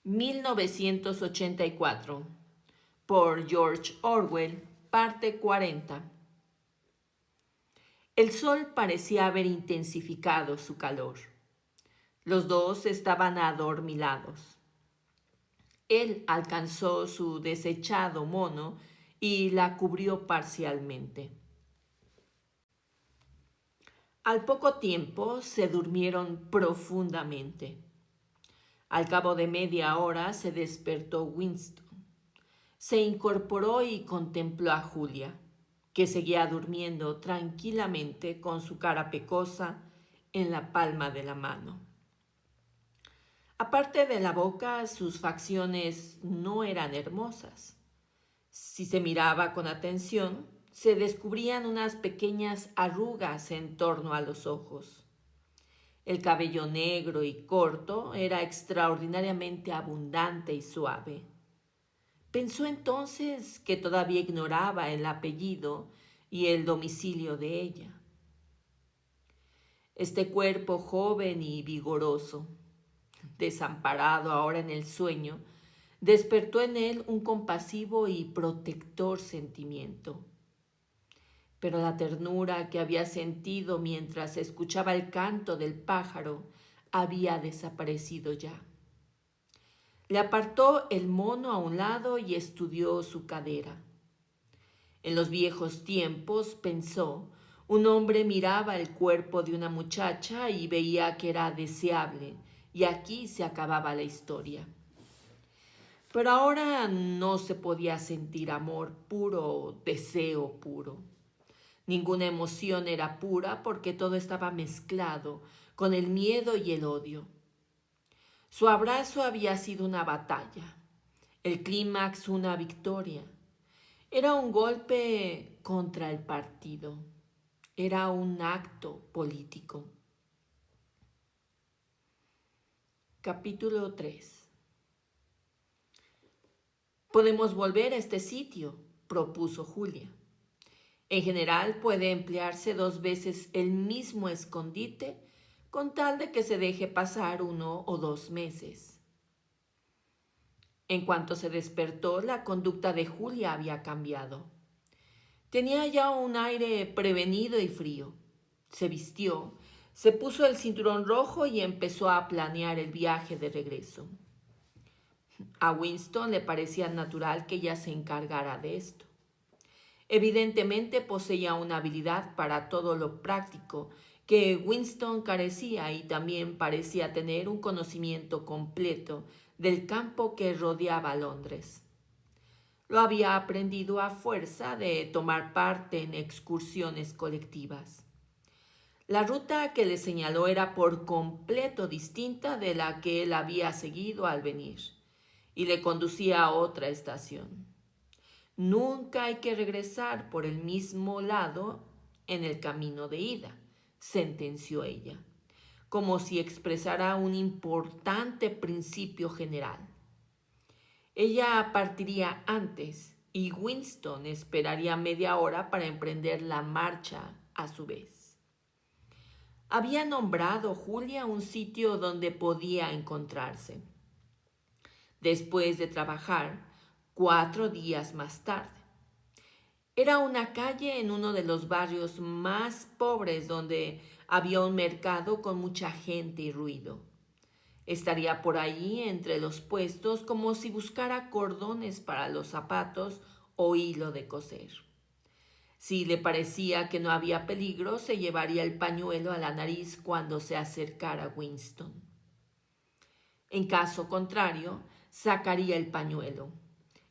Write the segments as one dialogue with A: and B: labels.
A: 1984, por George Orwell, parte 40. El sol parecía haber intensificado su calor. Los dos estaban adormilados. Él alcanzó su desechado mono y la cubrió parcialmente. Al poco tiempo se durmieron profundamente. Al cabo de media hora se despertó Winston. Se incorporó y contempló a Julia, que seguía durmiendo tranquilamente con su cara pecosa en la palma de la mano. Aparte de la boca, sus facciones no eran hermosas. Si se miraba con atención, se descubrían unas pequeñas arrugas en torno a los ojos. El cabello negro y corto era extraordinariamente abundante y suave. Pensó entonces que todavía ignoraba el apellido y el domicilio de ella. Este cuerpo joven y vigoroso, desamparado ahora en el sueño, despertó en él un compasivo y protector sentimiento. Pero la ternura que había sentido mientras escuchaba el canto del pájaro había desaparecido ya. Le apartó el mono a un lado y estudió su cadera. En los viejos tiempos, pensó, un hombre miraba el cuerpo de una muchacha y veía que era deseable, y aquí se acababa la historia. Pero ahora no se podía sentir amor puro o deseo puro. Ninguna emoción era pura porque todo estaba mezclado con el miedo y el odio. Su abrazo había sido una batalla, el clímax una victoria. Era un golpe contra el partido, era un acto político. Capítulo 3. Podemos volver a este sitio, propuso Julia. En general puede emplearse 2 veces el mismo escondite con tal de que se deje pasar 1 o 2 meses. En cuanto se despertó, la conducta de Julia había cambiado. Tenía ya un aire prevenido y frío. Se vistió, se puso el cinturón rojo y empezó a planear el viaje de regreso. A Winston le parecía natural que ella se encargara de esto. Evidentemente poseía una habilidad para todo lo práctico que Winston carecía y también parecía tener un conocimiento completo del campo que rodeaba Londres. Lo había aprendido a fuerza de tomar parte en excursiones colectivas. La ruta que le señaló era por completo distinta de la que él había seguido al venir y le conducía a otra estación. Nunca hay que regresar por el mismo lado en el camino de ida, sentenció ella, como si expresara un importante principio general. Ella partiría antes y Winston esperaría media hora para emprender la marcha a su vez. Había nombrado Julia un sitio donde podía encontrarse. Después de trabajar, 4 días más tarde. Era una calle en uno de los barrios más pobres donde había un mercado con mucha gente y ruido. Estaría por ahí entre los puestos como si buscara cordones para los zapatos o hilo de coser. Si le parecía que no había peligro, se llevaría el pañuelo a la nariz cuando se acercara a Winston. En caso contrario, sacaría el pañuelo.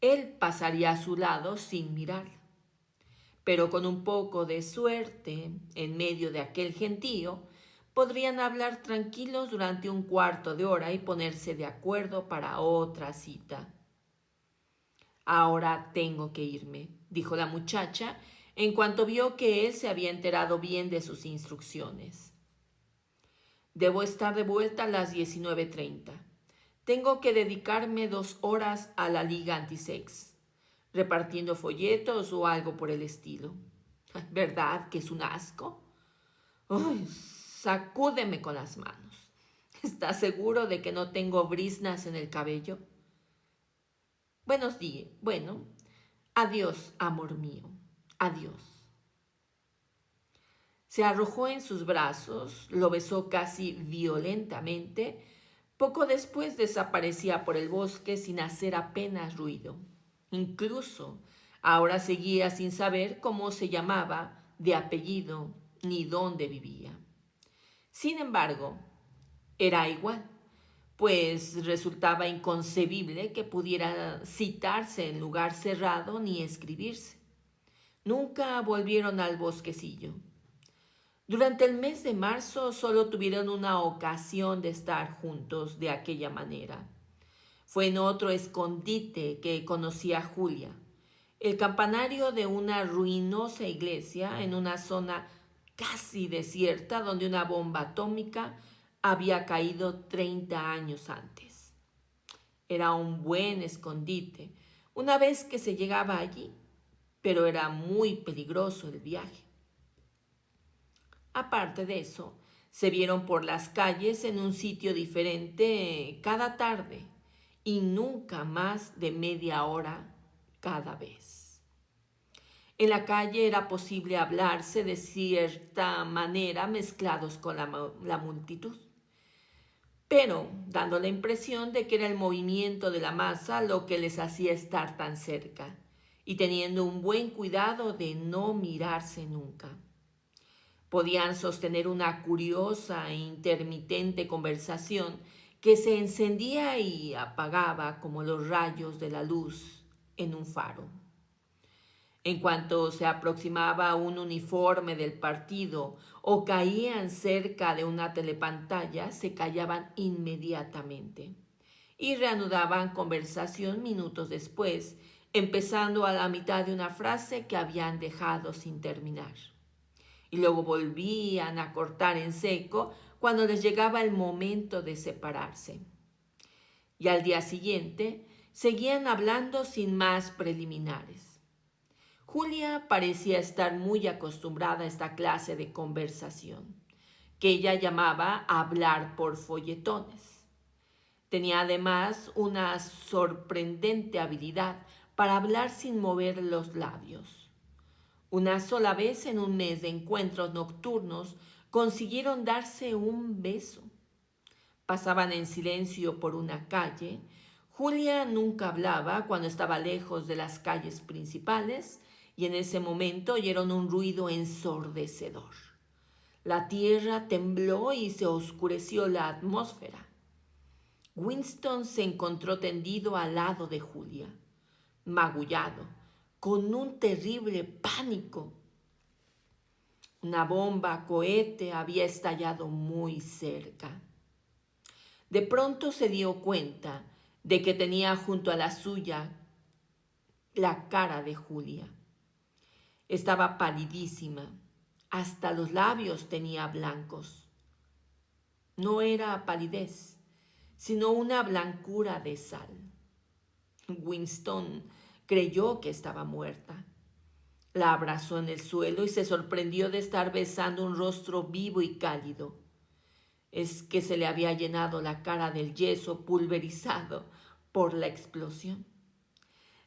A: Él pasaría a su lado sin mirar. Pero con un poco de suerte, en medio de aquel gentío, podrían hablar tranquilos durante 1/4 de hora y ponerse de acuerdo para otra cita. Ahora tengo que irme, dijo la muchacha, en cuanto vio que él se había enterado bien de sus instrucciones. Debo estar de vuelta a las 19:30. Tengo que dedicarme 2 horas a la Liga Antisex, repartiendo folletos o algo por el estilo. ¿Verdad que es un asco? ¡Uy! Sacúdeme con las manos. ¿Estás seguro de que no tengo briznas en el cabello? Buenos días. Bueno, adiós, amor mío. Adiós. Se arrojó en sus brazos, lo besó casi violentamente. Poco después desaparecía por el bosque sin hacer apenas ruido. Incluso ahora seguía sin saber cómo se llamaba de apellido ni dónde vivía. Sin embargo, era igual, pues resultaba inconcebible que pudiera citarse en lugar cerrado ni escribirse. Nunca volvieron al bosquecillo. Durante el mes de marzo solo tuvieron una ocasión de estar juntos de aquella manera. Fue en otro escondite que conocí a Julia, el campanario de una ruinosa iglesia en una zona casi desierta donde una bomba atómica había caído 30 años antes. Era un buen escondite una vez que se llegaba allí, pero era muy peligroso el viaje. Aparte de eso, se vieron por las calles en un sitio diferente cada tarde y nunca más de media hora cada vez. En la calle era posible hablarse de cierta manera mezclados con la multitud, pero dando la impresión de que era el movimiento de la masa lo que les hacía estar tan cerca y teniendo un buen cuidado de no mirarse nunca. Podían sostener una curiosa e intermitente conversación que se encendía y apagaba como los rayos de la luz en un faro. En cuanto se aproximaba un uniforme del partido o caían cerca de una telepantalla, se callaban inmediatamente y reanudaban conversación minutos después, empezando a la mitad de una frase que habían dejado sin terminar. Y luego volvían a cortar en seco cuando les llegaba el momento de separarse. Y al día siguiente seguían hablando sin más preliminares. Julia parecía estar muy acostumbrada a esta clase de conversación, que ella llamaba hablar por folletones. Tenía además una sorprendente habilidad para hablar sin mover los labios. Una sola vez en un mes de encuentros nocturnos consiguieron darse un beso. Pasaban en silencio por una calle. Julia nunca hablaba cuando estaba lejos de las calles principales y en ese momento oyeron un ruido ensordecedor. La tierra tembló y se oscureció la atmósfera. Winston se encontró tendido al lado de Julia, magullado, con un terrible pánico. Una bomba cohete había estallado muy cerca. De pronto se dio cuenta de que tenía junto a la suya la cara de Julia. Estaba palidísima, hasta los labios tenía blancos. No era palidez, sino una blancura de sal. Winston creyó que estaba muerta. La abrazó en el suelo y se sorprendió de estar besando un rostro vivo y cálido. Es que se le había llenado la cara del yeso pulverizado por la explosión.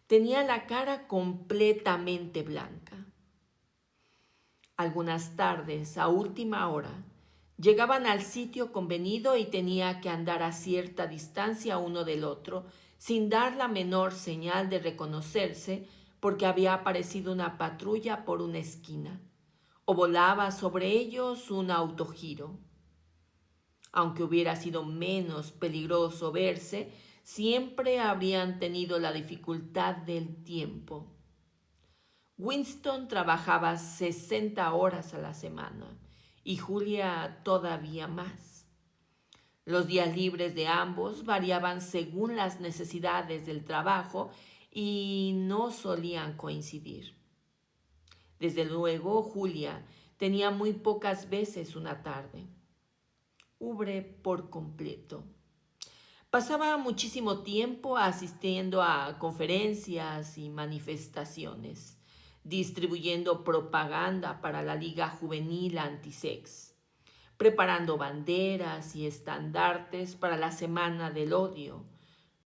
A: Tenía la cara completamente blanca. Algunas tardes, a última hora, llegaban al sitio convenido y tenía que andar a cierta distancia uno del otro, sin dar la menor señal de reconocerse, porque había aparecido una patrulla por una esquina, o volaba sobre ellos un autogiro. Aunque hubiera sido menos peligroso verse, siempre habrían tenido la dificultad del tiempo. Winston trabajaba 60 horas a la semana y Julia todavía más. Los días libres de ambos variaban según las necesidades del trabajo y no solían coincidir. Desde luego, Julia tenía muy pocas veces una tarde. Ubre por completo. Pasaba muchísimo tiempo asistiendo a conferencias y manifestaciones, distribuyendo propaganda para la Liga Juvenil Antisex, preparando banderas y estandartes para la Semana del Odio,